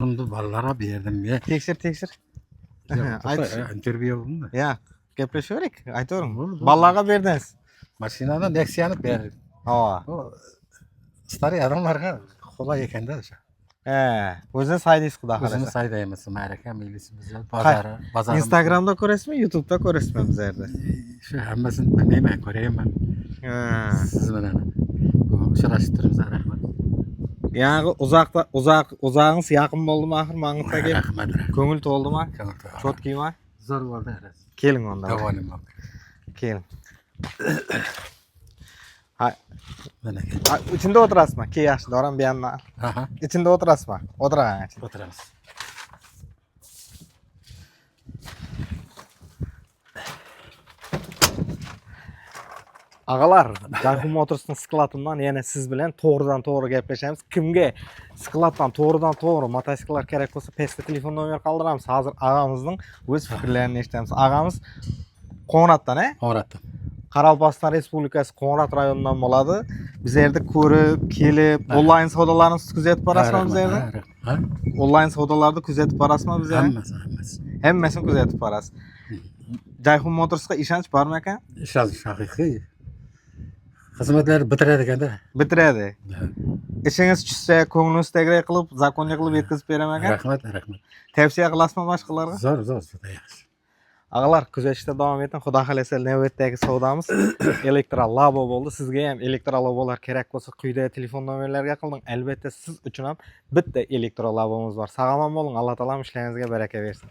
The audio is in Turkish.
Bunu ballara berdim ya. Tekshir. Intervyu oldu. Ya, gaplashaverik. Aytaverim. Bo'ldi. Ballarga berdingiz. Mashinada Nexia'ni berdim. Ha. O stari adamlarga kolay ekanda o'sha. O'zini saydingiz xudo O'zimiz xolasa. saydaymiz, ma'raka millisimiz, bozor. Instagramda ko'rasizmi, YouTube'da ko'rasizmi bizlarda? Shu hammasini bilmayman, ko'rayman. Siz bilan uchrashtirimiz rahmat. Yani uzağınız yakın oldu mu ahir mağınıza Rahmat. Köngül to'ldi mu? Çok Çotki mi? Zor bo'ldi. Keling onda. Davonim bor. Keling. Ha, Mana içinde oturasizmi? Ke yaxshi, doram bu yandan. Aha, İçinde oturasizmi? O'tiraman. o'tiramiz. Ağalar, Jayhun Motors'un skladından yana siz bilan to'g'ridan to'g'ri gaplashamiz. Kimga skladdan to'g'ridan to'g'ri motosikletlar kerak bo'lsa, pastda telefon nomeri qoldiramiz. Hozir ağamızning o'z fikrlarini eshitamiz. Ağamiz Qo'ng'ratdan, Qo'ng'ratdan. Qoraqalpog'iston Respublikasi Qo'ng'rat rayonidan bo'ladi. Biz yerda ko'rib, kelib, onlayn savdolarni kuzatib borasizmi biz yerda? Ha? Onlayn savdolarni kuzatib borasizmi biz yerda? Hammasi. Hammasini kuzatib borasiz. Jayhun Motors'ga ishonch bormi ekan? Ishonch haqiqiy. Xizmatlar bitiradi ekanda. Bitiradi. İşiniz tushsa, ko'nglingizdagidek qilib, zakonli qilib yetkazib beraman ekan. Rahmat. Tavsiya qilasizmi boshqalarga? Zo'r, juda yaxshi. Ağalar, kuzatishda davom eting. Xudo xolasa navbatdagi savdomiz elektrolabo bo'ldi. Sizga ham elektrolabolar kerak bo'lsa, quyidagi telefon nomerlariga qiling. Albatta siz uchun ham bitta elektrolabomiz bor. Sog'lom bo'ling. Alloh taolo ishlaringizga baraka bersin.